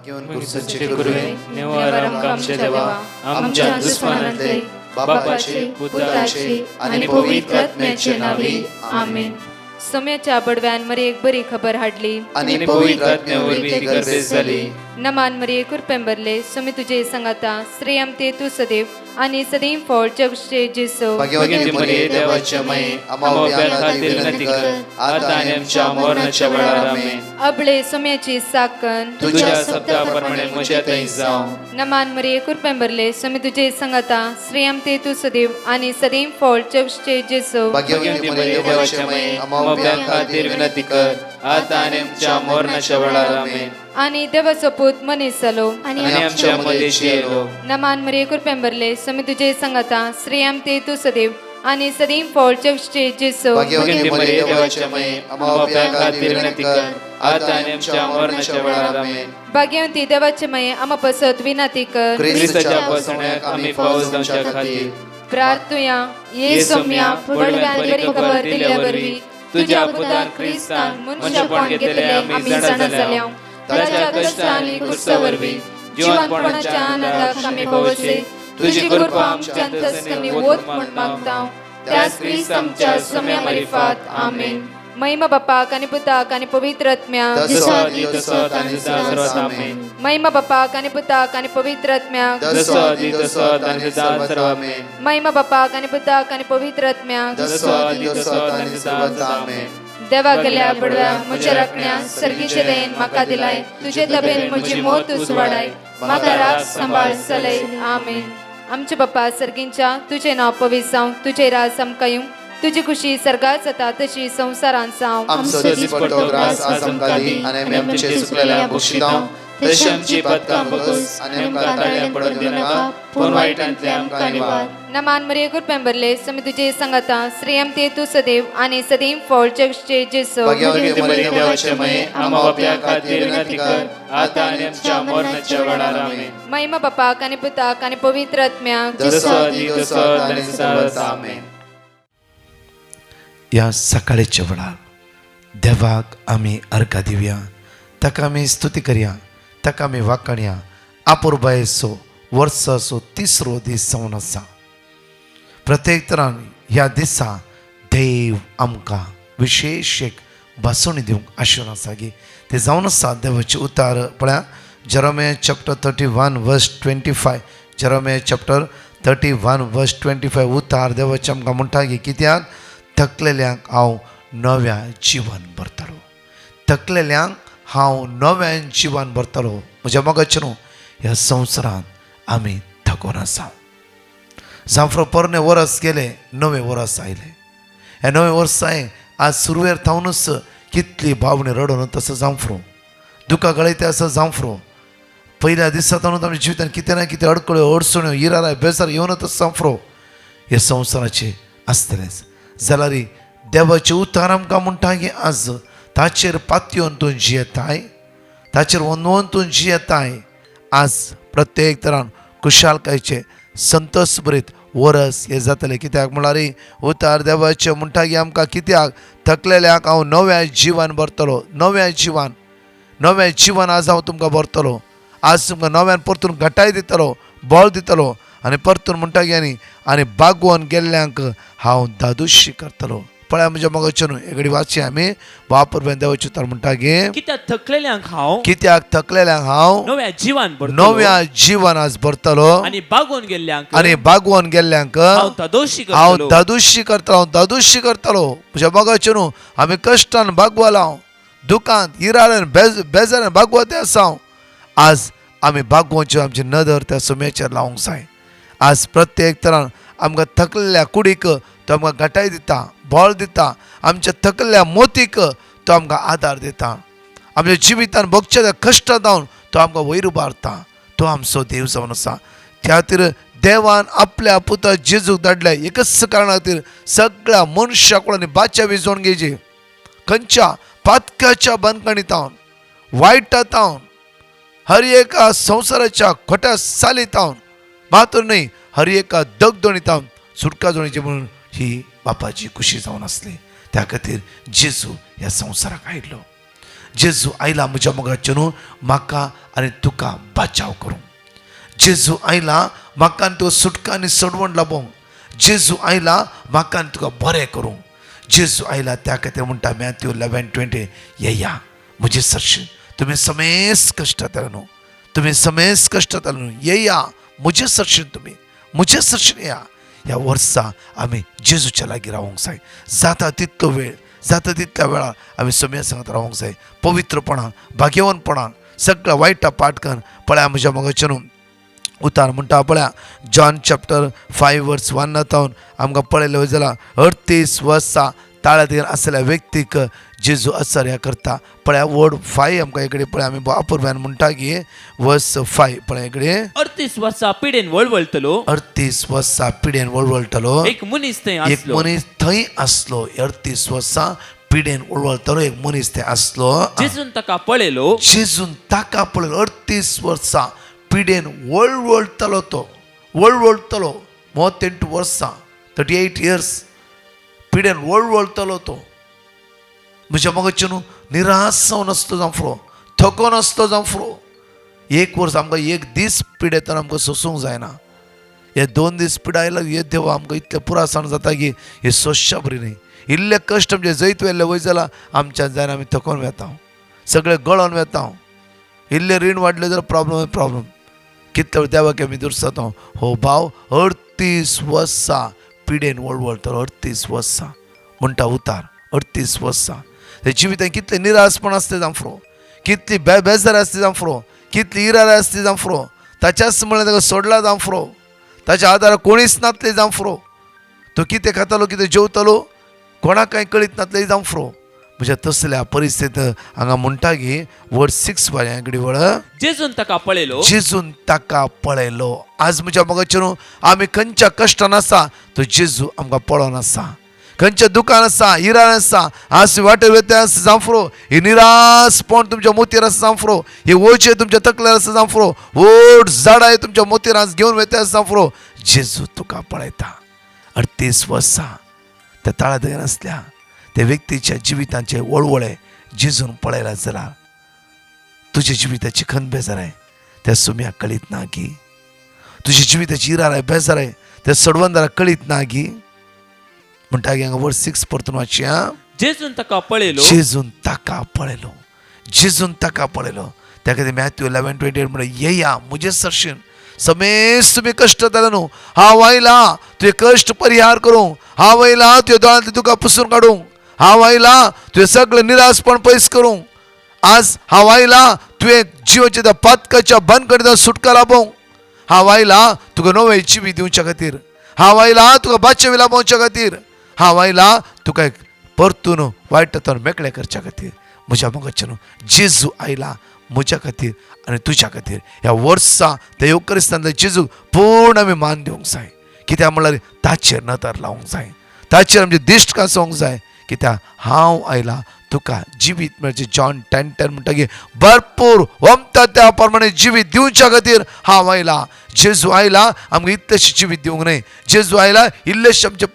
घेऊन कुर्सचे कुरवे निवार आमच्या देवा आमच्या दुश्मनांतले बापाचे पुत्राचे आणि पवित्र आत्म्याचे नावे आमेन. सोम्याच्या बडव्यान मरी एक बरी खबर हाडली आणि पवित्र आत्म्यावरवी ती गर्भेस झाली. नमान मरी कुरपेंबरले सोमी तुझे संगाता श्रेयम ते तू सदैव आणि सदैव फळ जगचे जेसो. भाग्यवती मरिये देवाच्या माये आम्हा खातीर विनंती कर आता आणि आमच्या मरणाच्या वेळार आमेन. अबळे सोम्याची साकन तुझ्या शब्दाप्रमाणे म्हज्यातही जावं. नमान मरी कुरपेंबरले सोमी तुझे संगाता श्रेयम ते तू सदैव आणि सदैव फळ जगचे जेसो. भाग्यवती मरिये देवाच्या माये आम्हा खातीर विनंती कर आता आणि आमच्या मरणाच्या वेळार आमेन. आणि देवाचो पूत मनीस जालो आणि आमच्या मध्येशी येलो. नमान मरी कुरपेंबरले सोमी तुझे संगाता श्रेयम ते तू सदैव आणि सदैव फळ जगचे जेसो. भाग्यवती मरिये देवाच्या माये आम्हा खातीर विनंती कर आता आणि आमच्या मरणाच्या वेळार आमेन. भाग्यवंती देवाचे माये आम्हा पसत विनंती कर ख्रिस्ताच्या पासण्याक आम्ही पावस जावच्या खातीर प्रार्थुया ये सोम्या बडव्यान बरी खबर दिल्या वरवी तुझ्या पुतान ख्रिस्तान मनुष्यपण घेतले आम्ही जाणा जाल्या. ताच्या कष्टांनी कुर्सावरवी जीवनपणाच्या आनंदाक आम्ही पावसे. तुझी कृपा आमच्या अंतस्करणी वोत म्हण मागता त्यास ख्रिस्त आमच्या सोम्या मार्फत आमेन. महिमा बापाक आणि पुताक आणि पवित्र आत्म्याक महिमा बापाक आणि पुताक आणि पवित्र आत्म्याक महिमा बापाक आणि पुताक आणि पवित्र आत्म्याक देवा गेल्या बडव्या म्हज्या राखण्या सर्गीचे देन म्हाका दिलाय. तुझे तबेन म्हजी मोत उसवाडाय म्हाका राख सांबाळ चलय आमेन. आमचे बाप्पा सर्गींच्या तुझे नाव पवित्र जावं तुझे राज आमकां येवं तुझी खुशी सर्गात जाता तशी संसारांत जावं. आमचो दीस पडटो ग्रास आज आमकां दी आनी आमचे चुकलेल्या बक्षिदांव तशी आमची पातकां बगस आनी आमकां ताळ्यां पडून दिनाका पूण वायटांतले आमकां निवार. नमान मरिये कुरपेंबरले सोमी तुझे संगाता श्रेयम ते तू सदैव आणि सदैव फळ जगचे जेसो. भाग्यवती मरिये देवाचे माये आम्हा बाप्या खातीर विनंती कर आता आनी आमच्या मरणाच्या वेळार आमेन. महिमा बापाक आणि पुताक आणि पवित्र आत्म्याक आमेन. या सकाळच्या वेळार देवाक आमी अर्घ दिवया, ताका आमी स्तुती करया, ताका आमी वाखाणया. आपुरबायेचो वर्साचो तिसरो दीस जावन आसा. प्रत्येक तरान ह्या दिसा देव आमकां विशेष एक भासवणी दिवंक आशिल्लो आसा गी ते जावन आसा. देवाचे उतार पळया जेरेमिया चॅप्टर 31 वर्स 25 जेरेमिया चॅप्टर 31 वर्स 25 उतार देवाचे आमकां म्हणटा की कित्याक थकलेल्यांक हांव नव्या जिवन भरतलो. थकलेल्यांक हांव नव्यान जिवन भरतलो. म्हज्या मोगाचे न्हू ह्या संवसारांत आमी थकोन आसा. जांफ्रो पोरणे वर्स गेले नवे वर्स आयले. हे नवे वर्स हांवें आज सुरवेर थावनूच कितली भावणी रडोन तसो जांफ्रो दुकां गळयता असो जांफ्रो पयल्या दिसा ताणून आमच्या जिवितांत कितें ना कितें अडकळ्यो अडचण्यो इराराय बेजार येवनच जांफ्रो ह्या संवसाराचे आसतलेच जाल्यार देवाचे उतार आमकां म्हणटा की आज ताचेर पातयेवन तूं जियेताय, ताचेर वंदवून तूं जियेताय. आज प्रत्येक तरान खुशालकायेचे संतोश भरीत वर्स हे जातले. कित्याक म्हळ्यार उतार देवाचे म्हणटा की आमकां कित्याक थकलेल्यांक हांव नव्या जिवन भरतलो. नव्या जिवन आज हांव तुमकां भरतलो. आज तुमकां नव्यान परतून घटाय दितलो, बळ दितलो आनी परतून म्हणटा की आनी बागवून गेल्ल्यांक हांव दादुशी करतलो. पळय म्हज्या मोगाचे न्हू एगडी वाची आमी वापर देवाचे उतार म्हणटा की कित्याक थकलेल्यांक हांव नव्या जिवन आज भरतलो आनी बागोवन गेल्ल्यांक हांव दादोशी करतलो. म्हज्या मोगाचे न्हू आमी कश्टान बागवाला दुकांत इराळेन बेजारान बागवते आसा. आज आमी बागोवचे आमची नदर त्या सोम्याचेर लावंक जाय. आज प्रत्येक तरान आमकां थकलेल्या कुडीक तो आमकां घटाय दिता, बळ दिता. आमच्या थकलेल्या मोतीक तो आमकां आदार दिता. आमच्या जिवितान भोगच्या त्या कश्टां जावन तो आमकां वयर उबारता. तो आमचो देव जावन आसा. त्या खातीर देवान आपल्या पुता जेजूक धाडल्या एकच कारणा खातीर सगळ्या मनशाक आनी बाच्या विजोवन घेवची. खंयच्या पातकाच्या बंदखणींतावन वायटांतावन हर एका संवसाराच्या खोट्या सालीतावन मात्र न्हय हर एका दगदणीतावन सुटका जोडची म्हणून ही बापाची खुशी जावन आसली. त्या खातीर जेजू ह्या संवसाराक आयिल्लो. जेजू आयला म्हज्या मोगाचे न्हू म्हाका आनी तुका बाचाव करूं. जेजू आयला म्हाका आनी तुका सुटका आनी सडवण लाभोवंक. जेजू आयला म्हाका आनी तुका बरें करूं. जेजू आयला त्या खातीर म्हणटा मॅथ्यू 11:20 येया म्हजे सरशीण. तुम्ही समेस कश्टांतले न्हू, तुम्ही समेस कश्टांतले न्हू, येया म्हजे सरशीण. तुम्ही म्हजे सरशीण या. ह्या वर्सा आमी जेजूच्या लागीं रावूंक जाय. जाता तितलो वेळ, जाता तितल्या वेळार आमी समेस सांगत रावूंक जाय. पवित्रपणान, भाग्यवानपणान, सगळ्या वायटा पाठ कर. पळया म्हज्या मोगाचे न्हू उतार म्हणटा पळया जॉन चॅप्टर 5:1 आमकां पळयलें वय जाल्यार 38 वर्सां ताळ्यार आसलेल्या व्यक्तीक जेजू आश्चर्य करता. पळया वर्ड 5 आमकां इकडे पळय आमी अपुर्ब्यान म्हणटा की वर्स 5 पळय इकडे 38 वर्सां पिडेन वळवळतलो. 38 वर्सां पिडेन वळवळटलो एक मनीस थंय एक आसलो. मनीस थंय आसलो. 38 वर्सां पिडेन वळवळटलो एक मनीस थंय आसलो. जेजून ताका पळयलो. जेजून ताका पळयलो. 38 वर्सां पिडेन वळवळटलो. तो वळवळटलो. मोर 32 वर्सां 38 इयर्स पिडेन वळवळटलो तो. म्हज्या मोगाचे न्हू निराश जावन आसतो जावं फुरो, थकोन आसतो जावं फुरो. एक वर्स आमकां एक दीस पिडेतना आमकां सोसूंक जायना. हे 2 दीस पिडायला हे देवा आमकां इतलें पुरासाण जाता की हे सोंसच्या बरी न्ही. इल्ले कश्ट म्हणजे जैत वेल्ले वय जाल्यार आमच्यान जायना आमी थकोन वेता, सगळे गळोन वेता. इल्ले रीण वाडले जाल्यार प्रॉब्लम. कितले देवाक आमी दुरसात. हो भाव 38 वर्सां पिडेन वळवळटलो. 38 वर्सां म्हणटा उतार. 38 वर्सां ते जिवितांत कितले निराशपण आसता जावं फुरो, कितली बेजार आसता जावं फुरो, कितली इरार आसता जावं फुरो. ताच्याच म्हळ्यार ताका सोडला जावं फुरो, ताच्या आदाराक कोणीच नातले जावं फुरो. तो कितें खातालो कितें जेवतालो कोणाक कांय कळीत नातले जावं फुरो. म्हणजे तसल्या परिस्थितींत हांगा म्हणटा की वर्ड 6 वाऱ्यांकडे वळ जेजून ताका पळयलो. जेजून ताका पळयलो. आज म्हज्या मोगाचे न्हू आमी खंयच्या कश्टान आसा तो जेजू आमकां पळोवन आसा. खंयच्या दुकान आसा, इराण आसा, आज वाटेर वेते आसा जावं फुरो, ही निराशपण तुमच्या मोतीर आसा जावं फुरो, हे ओचे तुमच्या तकल्यार आसा जावं फुरो, व्हड झाडां तुमच्या मोतीर आज घेवन वेते आसा जावं फुरो, जेजू तुका पळयता. 38 वर्सां त्या ताळ्यार आसल्या त्या व्यक्तीच्या जिवितांचे वळवळे जेजून पळयला जाल्यार तुझ्या जिविताची खंत बेजार आहे त्या सुम्याक कळीत ना की, तुझ्या जिविताची इरार आहे बेजार आहे त्या सडवंदाराक कळीत ना की. म्हणटा की हांगा वर्ड 6 परतून वाचया. जेजून ताका पळयलो. जेजून ताका पळयलो. जेजून ताका पळयलो. त्या खातीर मॅथ्यू 11:28 म्हणटा येया म्हजे सरशीण. समेस तुम्ही कश्ट जाले न्हू, हांव आयला तुझे कश्ट परिहार करूंक, हांव आयला तुझ्या दोळ्यांतले तुका पुसून काडूंक, हांव आयला तुझे सगळे निराशपण पयस करूंक. आज हांव आयला तुवें जिवाच्या त्या पातकाच्या बंदकडे सुटका लाभोवंक. हांव आयला तुका नवें जिवीत दिवच्या खातीर. हांव आयला तुका बादशाही लाभोवच्या खातीर. हांव आयला तुका एक परतून वायटांतल्यान मेकळें करच्या खातीर. म्हज्या मोगाचे न्हू जेजू आयला म्हज्या खातीर आनी तुज्या खातीर. ह्या वर्सां त्या युक्रिस्तांतल्या जेजूक पूर्ण आमी मान दिवंक जाय. कित्याक म्हणल्यार ताचेर नदर लावंक जाय, ताचेर आमचे दिश्ट कांसोवंक जाय. कित्याक हांव आयला तुका जिवीत म्हणजे जॉन 10:10 म्हणटा की भरपूर वमता त्या प्रमाणे जिवीत दिवच्या खातीर हांव आयला. जेजू आयला आमकां इतलेशें जिवीत दिवंक न्हय. जेजू आयला इल्लेशे आमचे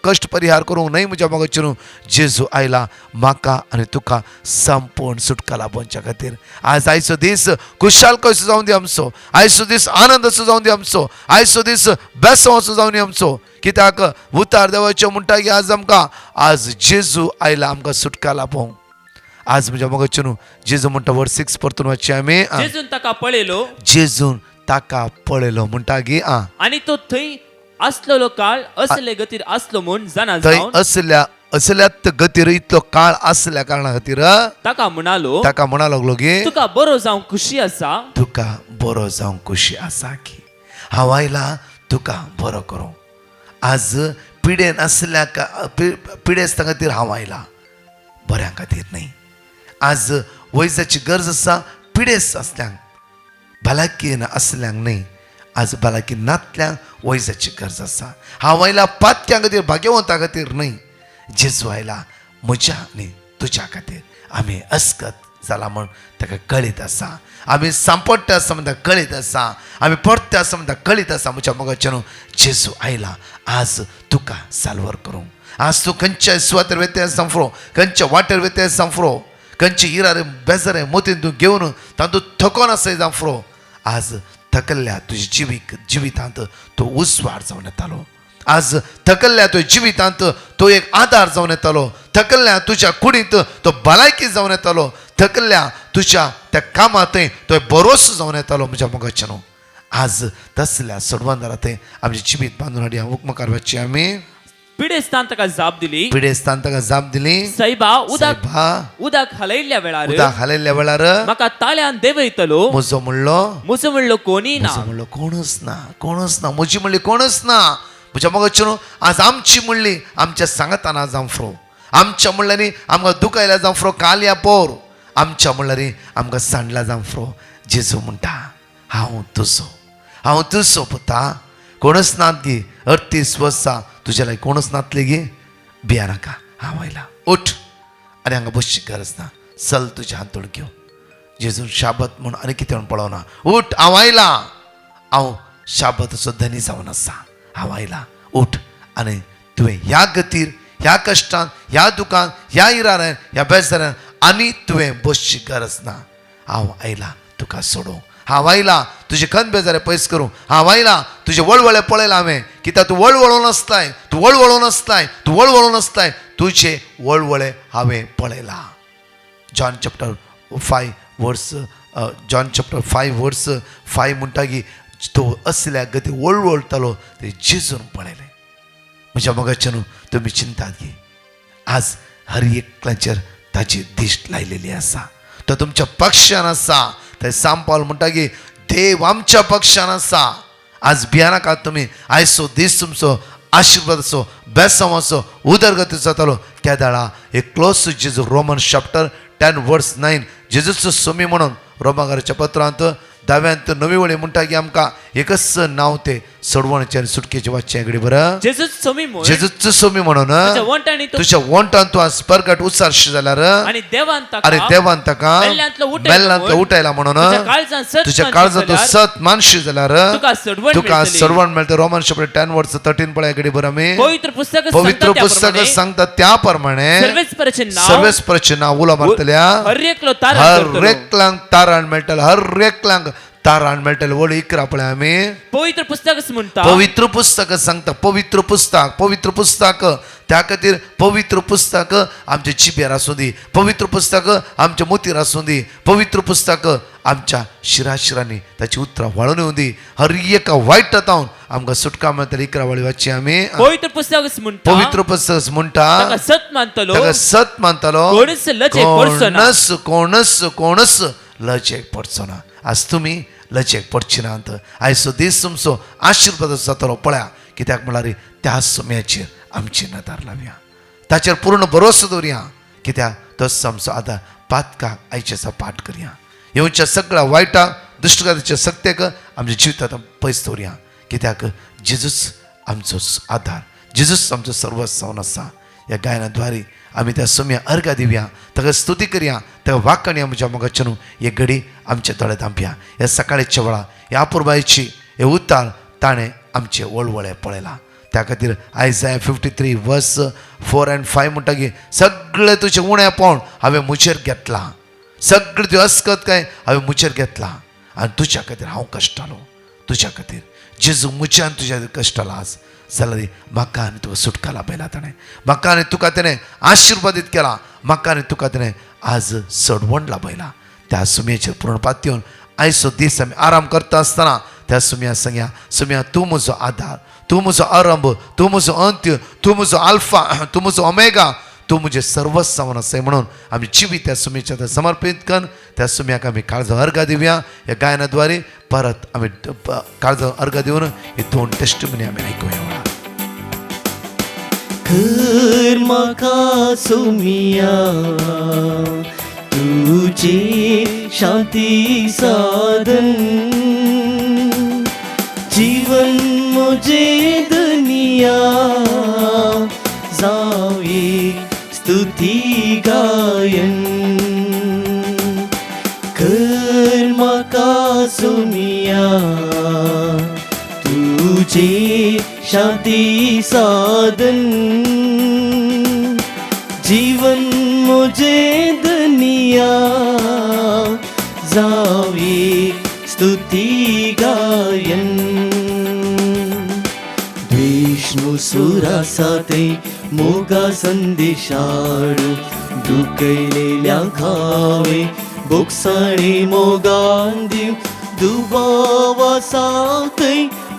कश्ट परिहार करूंक न्हय. म्हज्या मोगाचे न्हू जेजू आयला म्हाका आनी तुका संपूर्ण सुटका लाभोवच्या खातीर. आज आयचो दीस खुशाल कसो जावन दी आमचो, आयचो दीस आनंद असो जावन दी आमचो, आयचो दीस बेसो असो जावन दी आमचो. कित्याक उतार देवाचें म्हणटा की आज आमकां आज जेजू आयला आमकां सुटका लाभोवंक. आज म्हज्या मोगाचे न्हू जेजू म्हणटा वर्ड 6 परतून वाचया आमी. जेजून ताका पळयलो. जेजून ताका पळयलो म्हणटा की आनी तो थंय आसलेलो काळ असले गतीर आसलो म्हूण जाणा थंय जावन असल्यात गतीर इतलो काळ आसल्या कारणा खातीर ताका म्हणालो लागलो की तुका बरो जावंक खुशी आसा. तुका बरो जावंक खुशी आसा की हांव आयला तुका बरो करूंक. आज पिडेन आसल्या पिडे आसता खातीर हांव आयला, बऱ्या खातीर न्हय. आज वैजाची गरज आसा पिडेस आसल्यांक, भलायकेन आसल्यांक न्हय. आज भलायकी नातल्यांक वैजाची गरज आसा. हांव आयला पातक्यां खातीर भाग्यवंता खातीर न्हय. जेजू आयला म्हज्या आनी तुज्या खातीर. आमी अस्कत जाला म्हण ताका कळीत आसा, आमी सांपडटे आसा म्हण ताका कळीत आसा, आमी पडटे आसा म्हण ताका कळीत आसा. म्हज्या मोगाचे न्हू जेजू आयला आज तुका साल्वर करूंक. आज तूं खंयच्या सुवातेर वेते आसा फुरो, खंयच्या वाटेर वेते आसा फुरो, खंयची इरारे बेजारे मोतीन तूं घेवन तातूं थकोन आसय जावं फुरो आज थकल्ल्या तुझ्या जिवितांत तो उस्वार जावन येतालो आज थकल्ल्या तुझ्या जिवितांत तो एक आधार जावन येतालो थकल्ल्या तुझ्या कुडींत तो भलायकी जावन येतालो थकल्ल्या तुझ्या त्या कामांत तो भरोसो जावन येतालो म्हज्या मोगाच्यानो आज तसल्या सोडवंदारा ते आमचे जिवीत बांदून हाडया मुखार वचची आमी पिडेस्तान ताका जाप दिली पिडेस्तान ताका जाप दिली सायबा उदक सायबा उदक हालयल्ल्या वेळार उदक हालयल्ल्या वेळार म्हाका ताळ्यान देवयतलो म्हजो म्हणलो कोणी ना म्हणलो कोणच ना म्हजी म्हणली कोणच ना म्हज्या मोगाच्यानो आज आमची म्हणली आमच्या सांगताना जावं फ्रो आमच्या म्हणल्यारी आमकां दुखायला जावं फ्रो काल या पोर आमच्या म्हणल्यारी आमकां सांडला जावं फ्रो जेजू म्हणटा हांव तुजो पुता कोणच नात गे 38 वर्सां तुज्या लागीं कोणच नातले गे भिया नाका हांव आयला उठ आनी हांगा बसची गरज ना चल तुज्या हातून घेवन जेजून शाबत म्हूण आनी कितें म्हूण पळोवना उठ हांव आयला हांव शाबताचो धनी जावन आसा हांव आयला उठ आनी तुवें ह्या गतीर ह्या कश्टान ह्या दुखान ह्या इराऱ्यान ह्या बेजाऱ्यान आनी तुवें बसची गरज ना हांव आयला तुका सोडूं हांव आयला तुजे खन बेजारे पयस करूं हांव आयला तुजे वळवळे पळयला हांवें कित्याक तूं वळवळो नासताय तुजे वळवळे हांवें पळयला जॉन चॅप्टर 5 वर्स 5 म्हणटा की तो असल्या गती वळवळतालो ते जेजून पळयले म्हज्या मोगाच्यान तुमी चिंतात घे आज हर एकल्याचेर ताची दिश्ट लायलेली आसा तो तुमच्या पक्षान आसा ते सांग पावल म्हणटा की देव आमच्या पक्षान आसा आज भियानाकात तुमी आयचो दीस तुमचो आशिर्वादाचो बेसवाचो उदरगती जातालो त्या दाळा एक क्लोज जेजू रोमन चॅप्टर 10 वर्स 9 जेजूचो सोमी म्हणून रोमाकाराच्या पत्रांत 10 नवी वळी म्हणटा की आमकां एकच नांव ते सोडवणेचे आनी सुटकेचे वाचचे घडी बरं जेजूचो सोमी म्हणून तुझ्या वंटान तूं आज परगट उत्सारशी जाल्यार आनी देवान ताका मेल्ल्यांतलो उठयला म्हणून तुझ्या काळजांत तूं सत मानशी जाल्यार तुका सोडवण मेळटा रोमन चॅप्टर 10 वर्स 13 पळय घडी बरं आमी पवित्र पुस्तक सांगता त्या प्रमाणे सर्वेस्पराचें नांव उलो मारतल्या हर एकल्यांक तारण मेळटलें हर एकल्यांक तारण मेळटलें वळी इकरा पळय आमी पवित्र पुस्तक सांगता पवित्र पुस्तक त्या खातीर पवित्र पुस्तक आमच्या जिबेर आसूं दी पवित्र पुस्तक आमच्या मोतीर आसूं दी पवित्र पुस्तक आमच्या शिराशिरांनी ताची उतरां वाळून येवं दी हर एका वायट तावन आमकां सुटका मेळटली इकरा वळी वाचची आमी पवित्र पुस्तक म्हणटा सत मानतलो कोणच लजेक पडचो ना आज तुमी लजेक पडची नात आयचो दीस तुमचो आशिर्वाद जातलो पळया कित्याक म्हळ्यार त्या सोम्याचेर आमची नदर लावया ताचेर पूर्ण भरोसो दवरया कित्याक तोच आमचो आदार पातकाक आयचेचा पाठ करया येवच्या सगळ्या वायटाक दुश्टगतीच्या सत्तेक आमच्या जिवितांत पयस दवरया कित्याक जेजूच आमचो आधार जेजूच आमचो सर्वस्व जावन आसा ह्या गायनाद्वारे आमी त्या सोम्या अर्घा दिवया ताका स्तुती करया ताका वाकणया म्हज्या मोगाच्यान हे घडी आमचे दोळे धांपया ह्या सकाळीच्या वेळा ह्या अपुरबायेची हे उतार ताणें आमचे वळवळे पळयला त्या खातीर आयझाया 53 वर्स 4 and 5 म्हणटा की सगळे तुजे उणेपण हांवें मुचेर घेतला सगळे तुजी अस्कत काय हांवें मुचेर घेतला आनी तुज्या खातीर हांव कश्टालो तुज्या खातीर जेजू मुच्यान तुज्या कश्टाला आज जाल्यार म्हाका आनी तुका सुटका लाभयला ताणें म्हाका आनी तुका ताणें आशिर्वादीत केला म्हाका आनी तुका ताणें आज सडवण लाभयला त्या सुमयेचेर पूर्ण पातयेवन आयचो दीस आमी आराम करता आसतना त्या सुमया सांगया सुमया तूं म्हजो आधार तूं म्हजो आरंभ तूं म्हजो अंत्य तूं म्हजो आल्फा तूं म्हजो ओमेगा तूं म्हजें सर्वस्व जावन आसाय म्हणून आमी जिवीत त्या सुमयेच्या समर्पीत करून त्या सुमयाक आमी काळजो अर्घा दिवया ह्या गायनाद्वारे परत आमी काळजो अर्घा दिवन ही 2 टेस्टिमनी आमी आयकुया कर म्हाका सुमिया तुझे शांती साधन जीवन मुझे दुनिया जावे स्तुति गायन कर म्हाका सुमिया तुझे शांति साधन जीवन मुझे दुनिया जावे स्तुती गायन विष्णु सुरासाते मोगा संदेशाडू दुखलेल्या खावे बोक्साणे मोगांदी दुबावा साते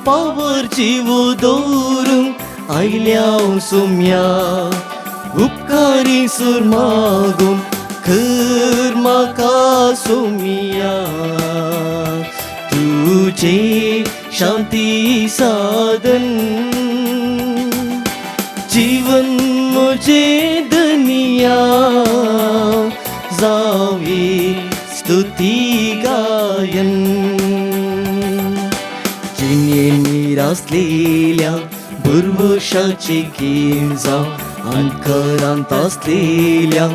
पावर जीव दोरू आयल्या सुम्या उपकारी सुरमागून खर म्हाका सोमिया तुझे शांती साधन जीवन मुझे दुनिया जावे स्तुती गायन जिने निरासलेल्या बुरवशाची गिंजा अंतरांत असलेल्या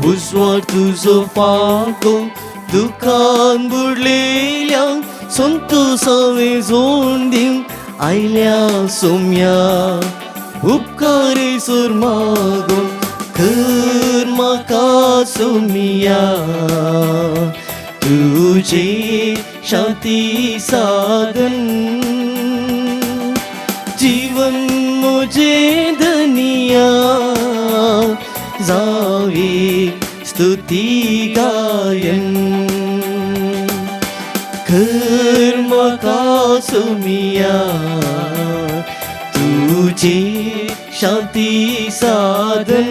उजवाड तुझो फाको दुखान बुडलेल्या संतोषावे जोड दिवं आयल्या सोम्या उपकारी सुर मागून खर म्हाका सोमिया तुझे शांती साधन जीवन मुझे दुनिया जावे स्तुती गायन खर म्हाका सोमिया तुझे शांती साधन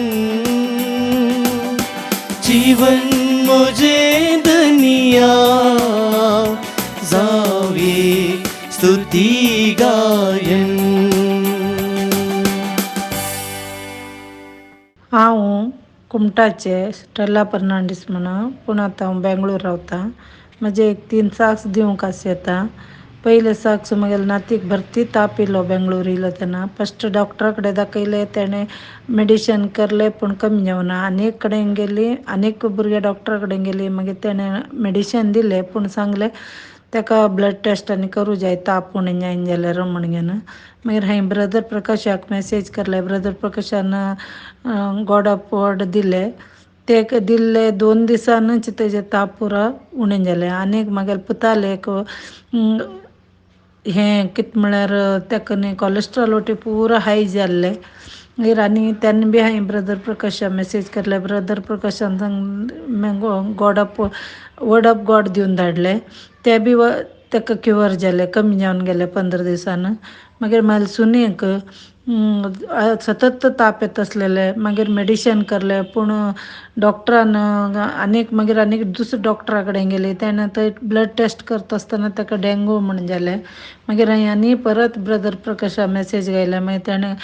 जीवन मुझे दुनिया जावे स्तुती गायन हांव कुमटाचे स्टेला फर्नांडीस म्हणून पूण आतां हांव बेंगळूर रावतां. म्हजे एक 3 साक्स दिवंक आसा येता. पयले साक्स म्हगेल्या नातीक भरती ताप येयलो बेंगळूर येयलो तेन्ना. फस्ट डॉक्टरा कडेन दाखयलें, तेणें मेडिशन करलें पूण कमी जावना. आनीक कडेन गेली, आनीक भुरग्या डॉक्टरा कडेन गेली. मागीर तेणें मेडिशन दिलें पूण सांगलें ताका ब्लड टेस्ट आनी करूं जाय, ताप उणें जायन जाल्यार म्हण घेन. मागीर हांवें ब्रदर प्रकाशाक मेसेज केलें. ब्रदर प्रकाशान गॉड ऑफ वर्ड दिलें. ते दिल्ले 2 दिसांनूच तेजें ताप पुरो उणें जालें. आनीक म्हागेल्या पुतालेक हें कितें म्हळ्यार ताका न्ही कॉलेस्ट्रॉल ओटी पुरो हाय जाल्लें. मागीर आनी तेन्ना बी हांवें ब्रदर प्रकाशाक मेसेज केलें. ब्रदर प्रकाशान God of word of God दिवन धाडलें. ते बी ताका क्युअर जालें, कमी जावन गेलें 15 दिसान. मागीर म्हाज्या सुनीक सतत ताप येत आसलेले. मागीर मेडिशन करलें पूण डॉक्टरान आनीक दुसऱ्या डॉक्टरा कडेन गेली. तेणें थंय ब्लड टेस्ट करता आसतना ताका डेंगू म्हण जालें. मागीर हांवें आनी परत ब्रदर प्रकाशाक मेसेज घायलें. मागीर ताणें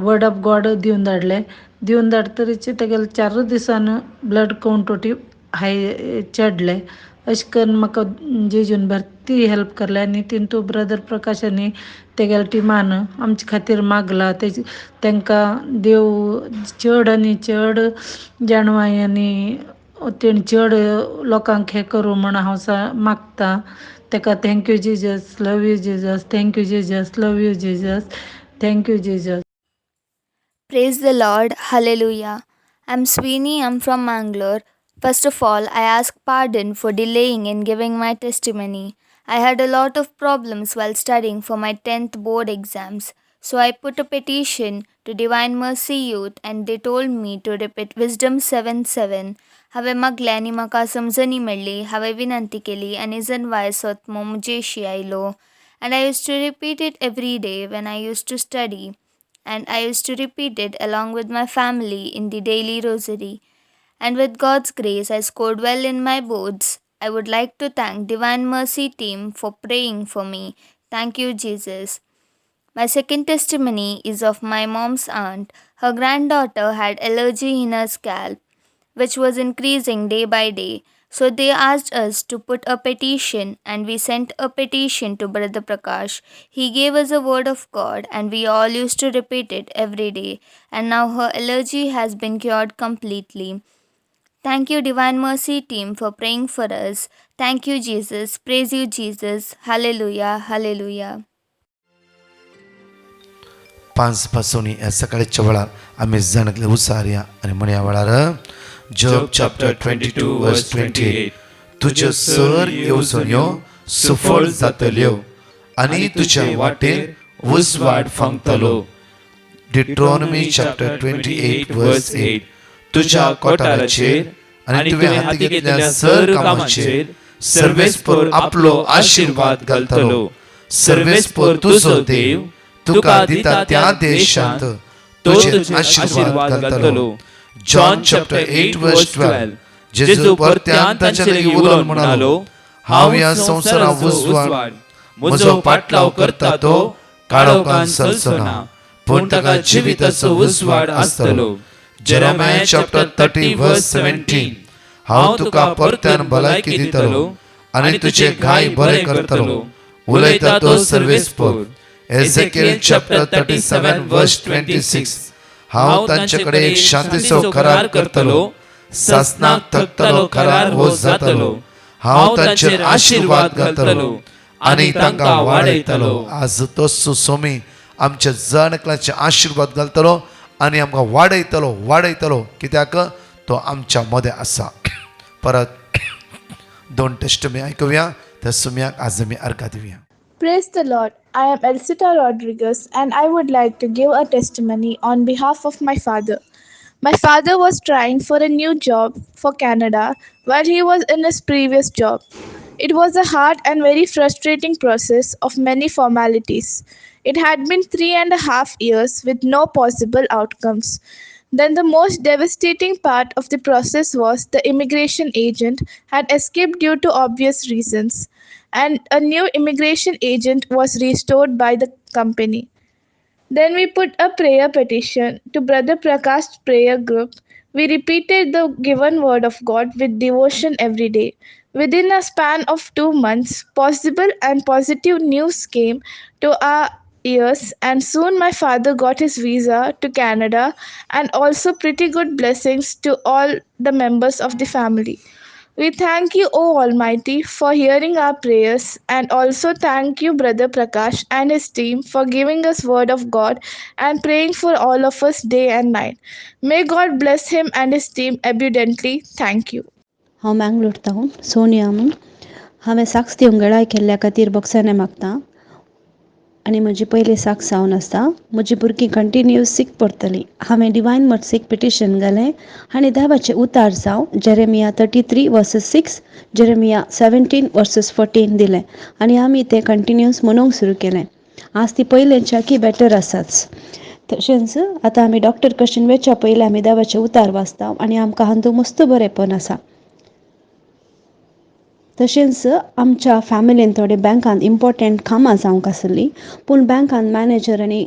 वर्ड ऑफ गॉड दिवन धाडलें. दिवन धाडटरीच तेगेले 4 दिसान ब्लड कावंट ओटी हाय चडलें. अशें करून म्हाका जेजून भरती हेल्प करलें. आनी तितून ब्रदर प्रकाशानी तेगेल्या टिमान आमचे खातीर मागला. तांकां देव चड आनी चड जाणवाय आनी तेणी चड लोकांक हें करूं म्हण हांव मागतां. ताका thank you Jesus, love you Jesus, thank you Jesus, love you Jesus, thank you Jesus. Praise the Lord. Hallelujah. I'm Sweeney. I'm from Mangalore. First of all, I ask pardon for delaying in giving my testimony. I had a lot of problems while studying for my 10th board exams. So I put a petition to Divine Mercy Youth and they told me to repeat Wisdom 7:7. हांवें मागलें आनी म्हाका समजणी मेळ्ळी. हांवें विनंती केली आनी जनवाय सत्मो मुजेशी आयलो. And I used to repeat it every day when I used to study. And I used to repeat it along with my family in the daily rosary. And with God's grace, I scored well in my boards. I would like to thank Divine Mercy team for praying for me. Thank you, Jesus. My second testimony is of my mom's aunt. Her granddaughter had allergy in her scalp, which was increasing day by day. So they asked us to put a petition and we sent a petition to Brother Prakash. He gave us a word of God and we all used to repeat it every day. And now her allergy has been cured completely. Thank you Divine Mercy team for praying for us. Thank you Jesus. Praise you Jesus. Hallelujah. Hallelujah. 5 पासून ह्या सकाळच्या वेळार आमी जाणकले उसारया आनी म्हणया वेळार Job chapter 22 verse 28. तुज्यो sir येवजोन यो सुफळ जातल्यो आनी तुज्या वाटेर उजवाड फंगतलो. Deuteronomy chapter 28 verse 8. तुज्या कोठाराचेर आनी तुवें हाती घेतलेल्या सर कामाचेर सर्वेस्पर आपलो आशीर्वाद घालतलो. सर्वेस्पर तुजो देव तुका दिता त्या देशांत तुजेर आशीर्वाद घालतलो. John chapter 8 verse 12. जेजू परत्यान तांचे लागीं उलोवन म्हणालो, हांव ह्या संवसारांत उजवाड म्हजो पाटलाव करता तो काळोखान चलचना, पूण ताका जिविताचो उजवाड आसतलो. Jeremiah chapter 30 verse 17. हांव तुका परत्यान भलायकी दितलो आनी तुजे घाय बरे करतलो. उलयता तो सर्वेस्पर. Ezekiel chapter 37 verse 26. हांव तांचे कडेन एक शांतीचो करार करतलो, सासनाक थकतलो करार हो जातलो. हांव तांचेर आशीर्वाद घालतलो आनी तांकां वाडयतलो. आज तो सुसोमी आमच्या जणकलांचे आशीर्वाद घालतलो आनी आमकां वाडयतलो कित्याक तो आमच्या मदें आसा. परत दोन टेस्टमे आयकुया, त्या सुम्याक आज आमी अर्घ दिवया. Praise the Lord. I am Elsita Rodriguez and I would like to give a testimony on behalf of my father. My father was trying for a new job for Canada while he was in his previous job. It was a hard and very frustrating process of many formalities. It had been 3.5 years with no possible outcomes. Then the most devastating part of the process was the immigration agent had escaped due to obvious reasons, and a new immigration agent was restored by the company. Then we put a prayer petition to Brother Prakash's prayer group. We repeated the given word of God with devotion every day. Within a span of 2 months, possible and positive news came to our ears, and soon my father got his visa to Canada and also pretty good blessings to all the members of the family. We thank you, O Almighty, for hearing our prayers, and also thank you, Brother Prakash and his team, for giving us word of God and praying for all of us day and night. May God bless him and his team abundantly. Thank you. हांव मँगलोर तावन सोनिया म्हूण हांवें socks दिवंक गळाय केल्ल्या खातीर बक्षाने मागता आनी म्हजी पयली साक्स जावन आसता. म्हजी भुरगीं कंटिन्यूस सीक पडटलीं. हांवें डिवायन मर्सीक पिटिशन घालें आनी देवाचे उतार जावं जेरेमिया 33 वर्सेस 6, जेरेमिया 17 वर्सेस 14 दिलें आनी आमी तें कंटिन्यूस म्हणूंक सुरू केलें. आज ती पयलेंच्या की बेटर आसाच. तशेंच आतां आमी डॉक्टर कशें वेच्या पयलीं आमी देवाचे उतार वाचता आनी आमकां हातूंत मस्त बरेंपण आसा. तशेंच आमच्या फॅमिलीन थोडे बँकान इम्पॉर्टंट कामां जावंक आसलीं, पूण बँकान मॅनेजर आनी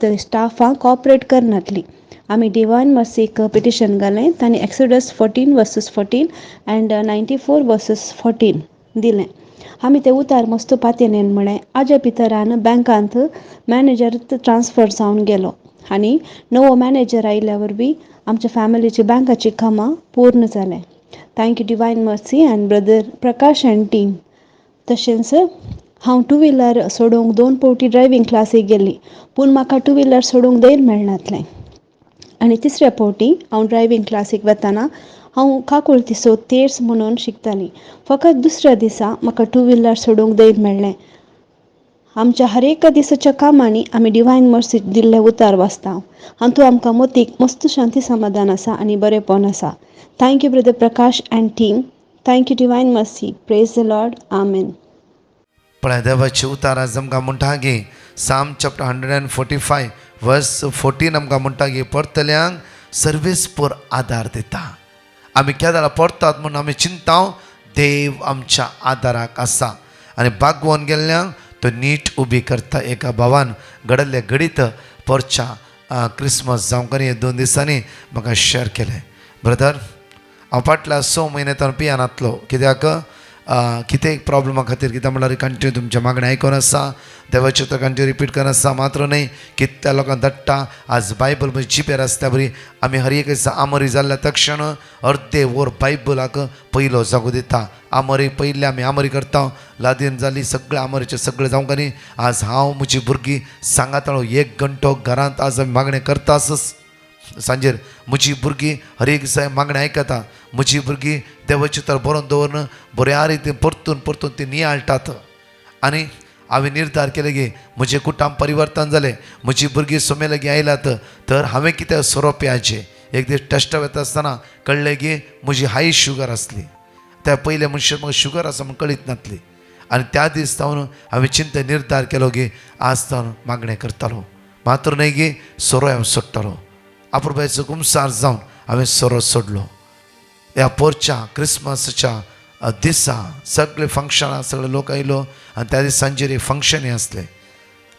ते स्टाफांक कॉपरेट करनासलीं. आमी डिवायन मर्सीक पिटिशन घालें तांणी एक्सोडस 14 वर्सेस 14 अँड 94 वर्सेस 14 दिलें. आमी ते उतार मस्त पातयेन म्हळें. हाज्या भितरान बँकांत मॅनेजर ट्रान्सफर जावन गेलो आनी नवो मॅनेजर आयिल्ल्या वरवीं आमच्या फॅमिलीची बँकाची कामां पूर्ण जालें. Thank you divine mercy and brother Prakash and team. तशेंच हांव 2 व्हिलर सोडूंक 2 फावटी ड्रायव्हिंग क्लासीक गेल्ली, पूण म्हाका 2 व्हिलर सोडूंक धैर्य मेळनासलें. आनी तिसऱ्या फावटी हांव ड्रायव्हिंग क्लासीक वताना हांव काकुळतीचो तेर्स म्हणून शिकतालीं. फकत दुसऱ्या दिसा म्हाका 2 व्हिलर सोडूंक धैर्य मेळ्ळें. आमच्या हर एक दिसाच्या कामांनी आमी डिवायन मर्सी दिल्ले उतार वाचता. हातूंत आमकां मतीक मस्त शांती समाधान आसा आनी बरेंपण आसा. Thank you brother Prakash and team. Thank you divine mercy. Praise the Lord. Amen. पळय देवाचे उतार आज आमकां म्हणटा की साम चॅप्टर 145 वर्स 14 आमकां म्हणटा की परतल्यांक सर्वेस्पर आदार दिता. आमी केदारां पडटात म्हणून आमी चिंताव देव आमच्या आदाराक आसा आनी बागवून गेल्ल्यांक तो नीट उबी करता. एका भावान घडल्ले घडीत परच्या क्रिसमस जावं हे 2 दिसांनी म्हाका शेअर केलें. ब्रदर हांव फाटल्या 6 म्हयने पियान आसलो कित्याक कितें प्रॉब्लमा खातीर, कित्याक म्हणल्यार कंटिन्यू तुमच्या मागणी आयकून आसा, देवाचे उतर कंटिन्यू रिपीट करन आसा. मात्र न्हय कितल्या लोकांक धाडटा. आज बायबल म्हजी जिपेर आसता बरी. आमी हर एक दिसा आमरी जाल्ल्या तक्षण अर्दे वर बायबलाक पयलो जागो दिता. आमरी पयले आमी आमरी करता, लादीन जाली सगळे आमरीचे सगळे जावंक न्ही. आज हांव म्हजी भुरगीं सांगाताळो 1 घंटो घरांत आज आमी मागणें करताच सांजेर म्हजी भुरगीं हर एक दिसा मागणें आयकता, म्हजी भुरगीं देवाची उतर बरोवन दवरून बऱ्या रितीन परतून परतून ती नियाळटात. आनी हांवें निर्धार केले की म्हजें कुटुंब परिवर्तन जालें, म्हजी भुरगीं सोमे लागीं आयलात, तर हांवें कितें सोरो पियाचें. एक दीस टेस्ट वता आसतना कळ्ळें की म्हजी हाय शुगर आसली. त्या पयले मनशाक म्हाका शुगर आसा म्हूण कळीत नासली. आनी त्या दीस जावन हांवें चिंते निर्धार केलो की आज जावन मागणें करतालो, मात्र न्हय की सोरो हांवें सोडटालो. आपुरबायचो गुमसार जावन हांवें सोरो सोडलो. ह्या पोरच्या क्रिसमसाच्या दिसा सगळे फंक्शनां सगळे लोक आयलो आनी त्या दीस सांजेर एक फंक्शनूय आसलें.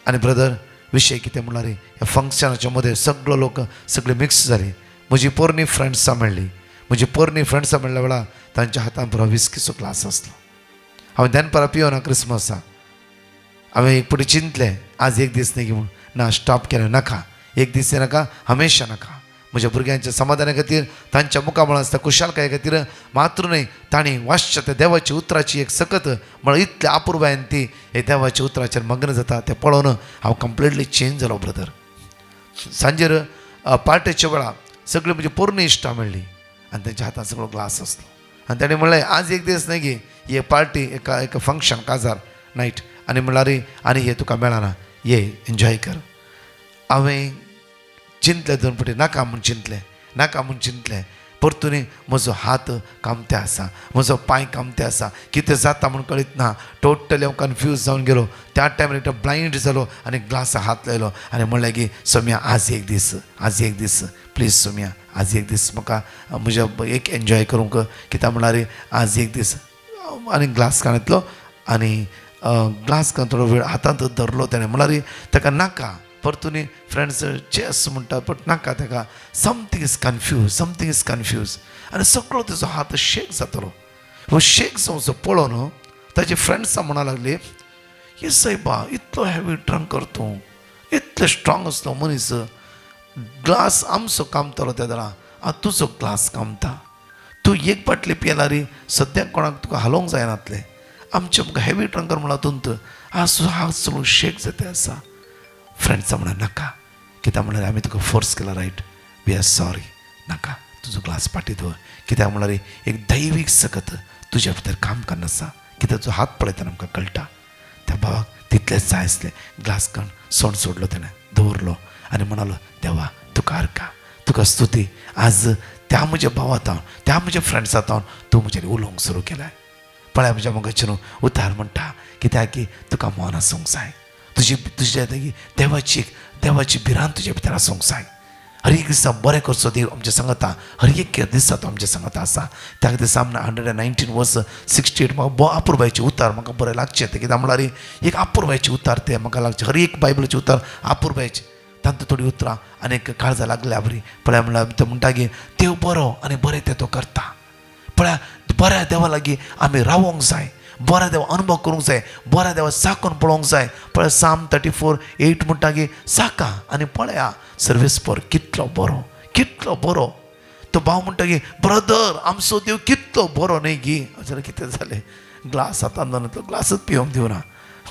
आनी ब्रदर विशय कितें म्हणल्यार ह्या फंक्शनाच्या मदें सगळे लोक सगळे मिक्स जाली. म्हजी पोरणी फ्रेंड्सां मेळ्ळी. म्हजी पोरणी फ्रेंड्सां मेळ्ळ्या वेळार तांच्या हातांत बरो विस्कीचो ग्लास आसलो. हांवें दनपारां पिवना क्रिसमसाक. हांवें एक फावटी चिंतलें आज एक दीस न्ही म्हूण, ना स्टॉप केलें, नाका एक दीस नाका, हमेशा नाका. म्हज्या भुरग्यांच्या समाधाना खातीर, तांच्या मुखामळां आसता कुशलकाये खातीर मात्र न्हय, तांणी वाचच्या त्या देवाची उतराची एक सकत म्हळ्यार इतल्या अपुरबायेन ती हे देवाच्या उतराचेर मग्न जाता तें पळोवन हांव कंप्लिटली चेंज जालो ब्रदर. सांजेर पार्टेच्या वेळार सगळीं म्हजी पोरणी इश्टां मेळ्ळी आनी तेंच्या हातांत सगळो ग्लास आसलो. आनी ताणें म्हणलें आज एक दीस न्हय गे, ही पार्टी एक फंक्शन काजार नायट, आनी म्हणल्यार आनी हे तुका मेळना, ये एन्जॉय कर. हांवें चिंतलें दोन फावटी, नाका म्हूण चिंतलें. परतून म्हजो हात कामते आसा, म्हजो पांय कामते आसा, कितें जाता म्हूण कळीत ना. टोटली हांव कन्फ्यूज जावन गेलो. त्या टायमार एकटो ब्लायंड जालो आनी ग्लासा हात लायलो आनी म्हणलें की सोम्या आज एक दीस प्लीज सोम्या आज एक दीस म्हाका म्हज्या एक एन्जॉय करूंक, कित्याक म्हणल्यार आज एक दीस. आनी ग्लास काडलो आनी ग्लास काडून थोडो वेळ हातांत धरलो ताणें. म्हणल्यार ताका नाका. परतून फ्रेंड्स चेस म्हणटा बट नाका ताका. समथींग इज कन्फ्यूज आनी सगळो तेजो हात शेक जातालो. हो शेक जावचो पळोवन ताजे फ्रेंड्सां म्हणूंक लागली, ये सायबा इतलो हेवी ड्रंकर तूं, इतलो स्ट्रॉंग असलो मनीस, ग्लास आमचो कामतालो त्या दाळा, तुजो ग्लास कामता. तूं एक बाटली पियेला रे, सद्याक कोणाक तुका हालोवंक जायनातलें. आमचे हेवी ड्रंकर म्हणला तुंत, आज हात सगळो शेक जाता आसा. फ्रेंड्सां म्हणा नाका, कित्याक म्हणल्यार आमी तुका फोर्स केला रायट, वी आर सॉरी, नाका तुजो ग्लास पाटी दवर. कित्याक म्हणल्यार एक दैवीक सकत तुज्या भितर काम करना आसा. कित्याक तुजो हात पळयतना आमकां कळटा. त्या भावाक तितलेंच जाय आसलें. ग्लास काडून सोंड सोडलो ताणें, दवरलो आनी म्हणालो देवा तुका आर्का, तुका स्तुती. आज त्या म्हज्या भावातावन, त्या म्हज्या फ्रेंड्सातावन तूं म्हजेर उलोवंक सुरू केलाय. पळय म्हज्या मोगाचेर उतार म्हणटा, कित्याक की तुका मौन आसूंक जाय. तुज्या देवाची भिरांत तुज्या भितर आसूंक जाय. हर एक दिसा बरें करचो देव आमच्या सांगता. हर एक दिसा तो आमच्या सांगता आसा. त्या दिसा 119 वर्स 68 म्हाका अपुरबायचे उतार म्हाका बरें लागचे. ते कित्याक म्हणल्यार एक अपुरबायचे उतार ते म्हाका लागचे. हर एक बायबलाचे उतार अपुरबायचे. तांतूं थोडी उतरां आनीक काळजां लागल्या बरी. पळय म्हणल्यार तो म्हणटा की देव बरो आनी बरें तें तो करता. पळय बऱ्या देवा लागीं आमी रावोंक जाय, बऱ्या देवा अनुभव करूंक जाय, बऱ्या देवा साकून पळोवंक जाय. पळय Psalm 34:8 म्हणटा की साका आनी पळया सर्वेस्पर कितलो बरो. तो भाव म्हणटा की ब्रदर आमचो देव कितलो बरो न्हय गी. जाल्यार कितें जालें, ग्लास हातांत दवरून तो ग्लासच पिवंक दिवना.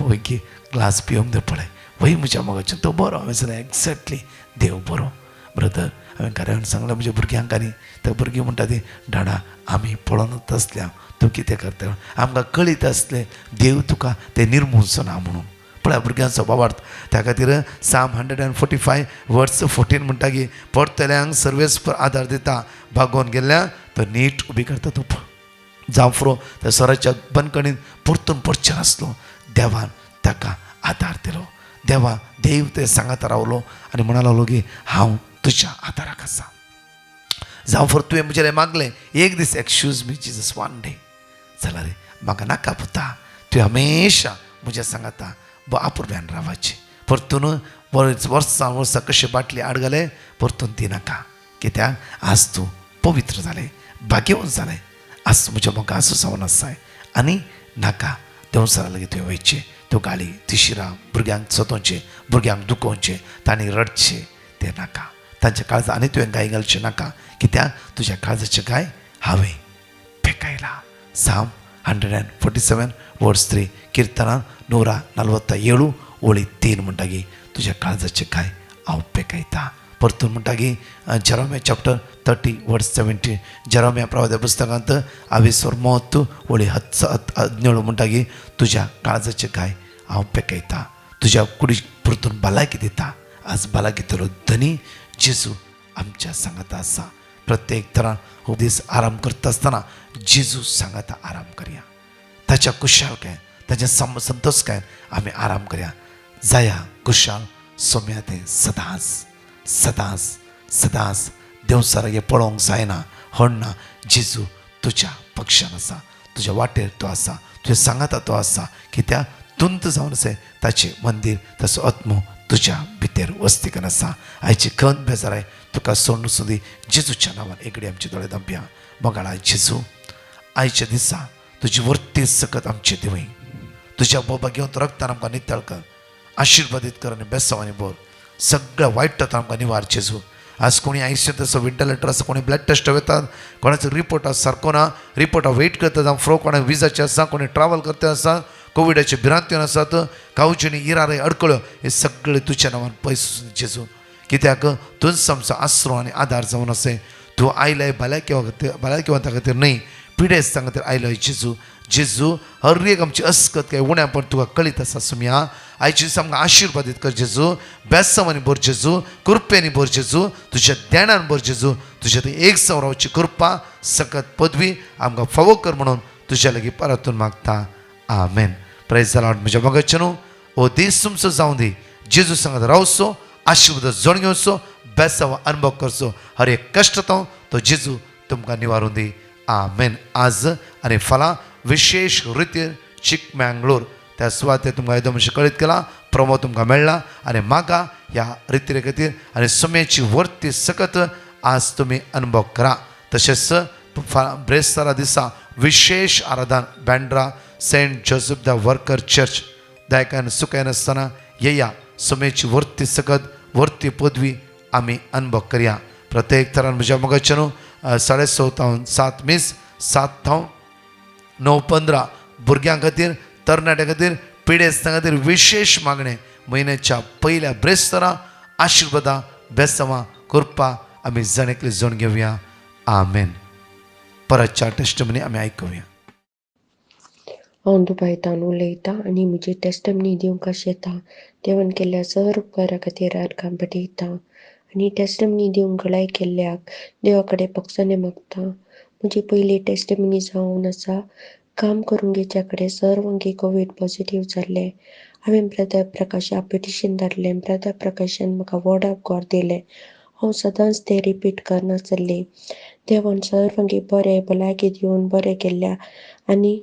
वय गी ग्लास पिवंक दिव. पळय वय म्हज्या मोगाचें तो बरो. हांवें जाल्यार एक्झॅक्टली देव बरो. ब्रदर हांवें घरान सांगलें म्हज्या भुरग्यांक आनी ते भुरगीं म्हणटा ती डाडा आमी पळोवनच आसल्या तूं कितें करता. आमकां कळीत आसलें देव तुका तें निर्मुसना म्हणून. पळय भुरग्यांचो वावड. त्या खातीर Psalm 145 वर्स 14 म्हणटा की पडतल्यांक सर्वेस्पर आदार दिता, भागोवन गेल्ल्या तो नीट उबी करता. तूं जावफ्रो त्या स्वराच्या बंदकणीन परतून पडचे नासलो. देवान ताका आदार दिलो. देव ते सांगात रावलो आनी म्हणूंक लागलो की हांव तुज्या आदाराक आसा. जावं तुवें म्हजें मागलें एक दीस excuse me Jesus one day, जाल्यार म्हाका नाका पुता, तुवें हमेशा म्हज्या सांगाता अपुरब्यान रावचें. परतून वर्सां कशें बाटली आडगले परतून ती नाका. कित्याक आज तूं पवित्र जालें, भाग्यवान जालें. आज म्हज्या म्हाका आसूं सावन आसाय आनी नाका देवसारा लागीं तुवें वयचें. त्यो गाळी ती शिरां भुरग्यांक सतोवचें, भुरग्यांक दुखोवचें, तांणी रडचें तें नाका. तांच्या काळजां आनी तुवें गाय घालचें नाका. कित्याक तुज्या काळजाचें गाय हांवें पेकयला. Psalm 147 वर्स 3 किर्तनां 147 ओळी 3 म्हणटा की तुज्या काळजाचें गाय हांव पेकयता. परतून म्हणटा की जरोम्या चॅप्टर 30 वर्स 17 जरोम्या प्रवाद्या पुस्तकांत 20 मोत वळी 17 म्हणटा की तुज्या काळजाचे गाय हांव पेकयता, तुज्या कुडी परतून भलायकी दिता. आज भलायकीतलो धनी जेजू आमच्या सांगाता आसा. प्रत्येक तरान हो दीस आराम करता आसतना जेजू सांगाता आराम करया. ताच्या कुशालकाय ताच्या संतोषकाय आमी आराम करया. जाया कुशाल सोम्या ते सदांच सदांच सदांच देवसार हे पळोवंक जायना होडना. जेजू तुज्या पक्षान आसा, तुज्या वाटेर तो आसा, तुज्या सांगाता तो आसा. कित्याक तुंत जावन आसा ताचें मंदीर ताचो आत्मो तुज्या भितर वस्तीकन आसा. आयची खंत बेजाराय तुका सोडून सुदी जेजूच्या नांवान एकडे आमचे दोळे धांपया. मोगाळा जेजू आयच्या दिसा तुजी वर्ती सकत आमचे दिवय. तुज्या बोबा घेवन रक्तान आमकां नितळ कर, आशिर्वादीत कर आनी बेसांव आनी बोर. सगळ्या वायटांत आमकां निवार जेजू. आज कोणी आयसीयूत आसा, वेंटिलेटर आसा, कोणी ब्लड टेस्ट वतात, कोणाचो रिपोर्ट सारको ना, रिपोर्टा वेट करता जावं फ्रो कोणाक विजाचे आसा, कोणी ट्रॅव्हल करता आसा, कोविडाचे भिरांतीन आसात, कावच्यांनी इरारे अडकळ्यो, हे सगळे तुज्या नांवान पयस जेजू. कित्याक तुज आमचो आसरो आनी आदार जावन आसा. तूं आयलाय भलायकी खातीर न्हय, पिडेस्त खातीर आयलोय जेजू. जेजू हर एक आमची अस्कत काय उण्या पण तुका कळीत आसा. सुम्या आयचे दीस आमकां आशिर्वादीत कर जेजू. बेसांवानी बोर जेजू, कृपेनी बोर जेजू, तुज्या ध्यानान बोर जेजू. तुज्या ती एक सौरावची कृपा सकत पदवी आमकां फावो कर म्हणून तुज्या लागीं परतून मागता. आमेन. Praise the Lord. म्हज्या मगचनू ओ दीस तुमचो जावं दी. जेजू सांगत रावचो, आशिर्वाद जोड घेवचो, बेसांव अनुभव करचो. हर एक कश्टांत तो जेजू तुमकां निवारून दी. आमेन. आज आनी फाल्यां विशेष रितीन चिकमंगळूर त्या सुवातेर तुमकां येदो मातशें कळीत केला. प्रमो तुमकां मेळ्ळा आनी म्हाका ह्या रिती खातीर आनी सुम्याची वर्ती सकत आज तुमी अनुभव करा. तशेंच ब्रेस्तारा दिसा विशेष आराधन Bandra Saint Joseph the Worker Church दायकान सुकायन आसतना येया. सुम्याची वर्ती सकत वर्ती पदवी आमी अनुभव करया. प्रत्येक तरान म्हज्या मगचनू 6:30 7 मीस 7 9:15 भुरग्यां खातीर, तरणाट्यां खातीर, पिडेस्तां खातीर विशेष मागणे म्हयन्याच्या पयल्या ब्रेस्तारा आशिर्वादा बेसांवां कृपा आमी जणेकली जण घेवया. आमेन. परतच्या टेस्टमनी आमी आयकुया. हांव दुबयतान उलयता आनी म्हजी टेस्टमनी दिवंक आशें येता. देवान केल्ल्या सर उपकारा खातीर आर्गां बटयता आनी टेस्टमनी दिवंक गळाय केल्ल्याक देवा कडेन पक्षाने मागता. म्हजी पयली टेस्टमनी जावन आसा. काम करून घेच्या कडेन सर्वांगी कोवीड पॉझिटिव्ह जाल्ले. हांवें ब्रदर प्रकाशा पिटिशन धाडलें. ब्रदर प्रकाशान म्हाका वर्ड ऑफ गॉड दिलें. हांव सदांच तें रिपीट करनासली. देवान सर्वांगी बरें भलायकी दिवन बरें केल्ल्या आनी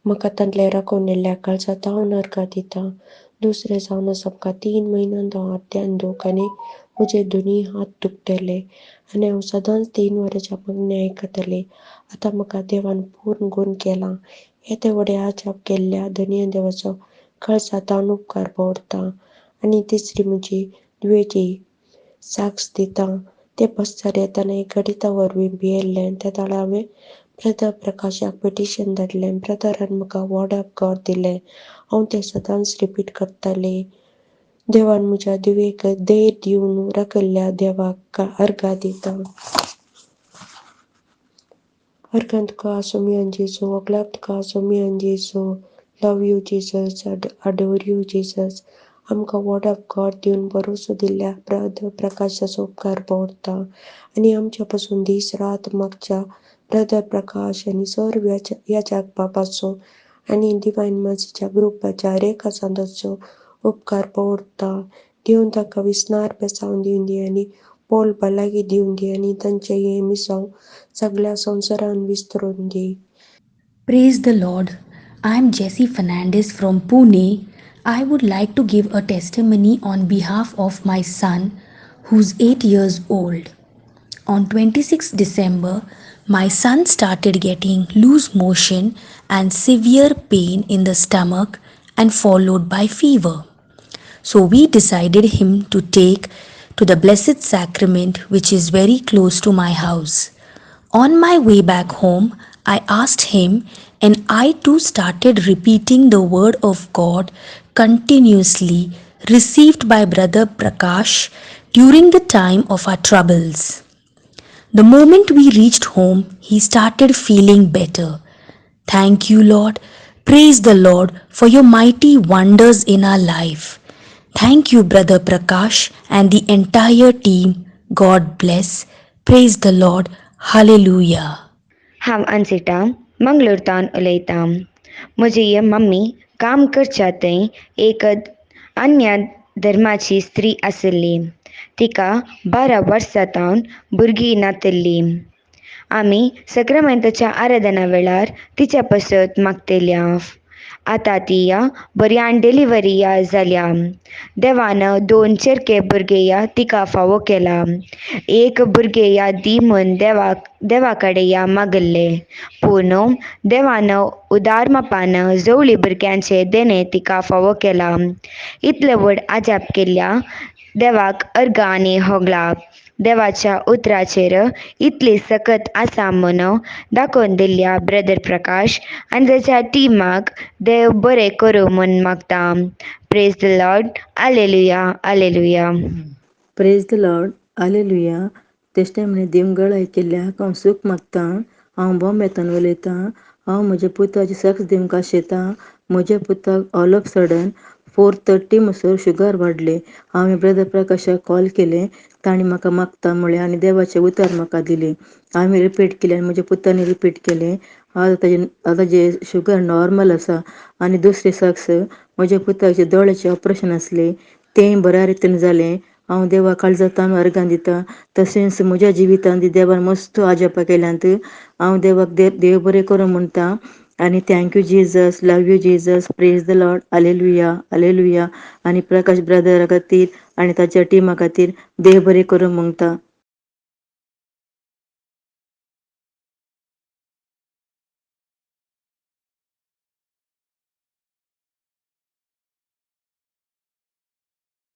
म्हाका तांतले राखून येयल्ल्या काळजांत हांव नर्गां दिता. दुसरें जावन आसा म्हाका 3 म्हयन्यांत हांव आड्ड्यान दूख आनी म्हजे दोनूय हात दुखतले आनी हांव सदांच 3 वरांच्या मागणी आयकतलें. आतां म्हाका देवान पूर्ण गुण केला. येदे व्हडे आजाप केल्ल्या धन्य देवाचो काळजांत हांव उपकार भोवता. आनी तिसरी म्हजी दुयेची साक्ष दिता. ते बसचार येताना एक गणिता वरवीं भियेल्लें. त्या दाळा हांवें ब्रदर प्रकाशाक पिटिशन धाडलें. ब्रदरान म्हाका वर्ड ऑफ गॉड दिलें. हांव तें सदांच रिपीट करतालें. देवान म्हज्या दुयेक धैर्य दिवन राखल्या देवाक अर्घां दिता. अर्घां तुका सोम्यान जेजू, वगलाक तुका सोम्यान जेजू. Love you Jesus, adore you Jesus. आमकां वर्ड ऑफ गॉड दिवन भरोसो दिल्ल्या ब्रदर प्रकाशाचो उपकार भोवता आनी आमच्या पासून दीस रात मागच्या ब्रदर प्रकाश आनी सर्व ह्या जाग बाबाचो आनी डिवायन मर्सीच्या ग्रुपाच्या रेखा सांदोचो उपकार भोवता. देवन तांकां विस्नार बेसांव दिवन दी आनी पोल भलायकी दिवन दी आनी तांचे हे मिसांव सगळ्या संवसारान विस्तरून दी. Praise the Lord. I am Jessie Fernandez from Pune. I would like to give a testimony on behalf of my son who's 8 years old. On 26 December, my son started getting loose motion and severe pain in the stomach and followed by fever. So we decided him to take to the Blessed Sacrament, which is very close to my house. On my way back home, I asked him and I too started repeating the word of God continuously received by Brother Prakash during the time of our troubles. The moment we reached home, he started feeling better. Thank you, Lord. Praise the Lord for your mighty wonders in our life. Thank you, Brother Prakash and the entire team. God bless. Praise the Lord. Hallelujah. हांव अनसिटा मंगळूरतान उलयतां. म्हजी mummy काम करच्या थंय एक अन्य धर्माची स्त्री आसली. तिका 12 वर्सां जावन भुरगीं नातिल्लीं. आमी सक्रामेंताच्या आराधना वेळार तिच्या पासत मागतल्या. आतां ती बऱ्यान डिलिव्हरी जाल्या. देवान 2 चेरके भुरगे तिका फावो केला. एक भुरगे दी म्हूण देवा कडेन मागल्ले. पूण देवान उदारमापान जवळी भुरग्यांचे देणे तिका फावो केला. इतले व्हड आजाप केल्या. देवाक अर्घ आनी होगळा. देवाच्या उतराचेर इतली सकत आसा म्हूण दाखोवन दिल्ल्या ब्रदर प्रकाश आनी ताच्या टिमाक देव बरें करूं म्हूण मागता. Praise the Lord. Hallelujah, hallelujah. Praise the Lord, hallelujah. Testimony दिवंगळ केल्ल्याक हांव सूख मागता. हांव बॉम्बेतून उलयतां. हांव म्हज्या पुताची सक्स दिवंक आशेतां. म्हज्या पुताक ऑल ऑफ सडन 430 म्हणसर शुगर वाडली. हांवें ब्रदर प्रकाशाक कॉल केलें. ताणें म्हाका मागता म्हळें आनी देवाचे उतर म्हाका दिले. हांवें रिपीट केलें आनी म्हज्या पुतांनी रिपीट केलें. ताजें शुगर नॉर्मल आसा. आनी दुसरी सक्स म्हज्या पुताचे दोळ्याचें ऑपरेशन आसलें तेंय बऱ्या रितीन जालें. हांव देवा काळजांत अर्गां दितां. तशेंच म्हज्या जिवितांत देवान मस्त आजापां केल्यांत. हांव देवाक देव बरें करूं म्हणटा. आनी thank you Jesus, love you Jesus. Praise the Lord. Hallelujah, hallelujah. आनी प्रकाश ब्रदरा खातीर आनी ताच्या टिमा खातीर देव बरें करूं म्हणटा.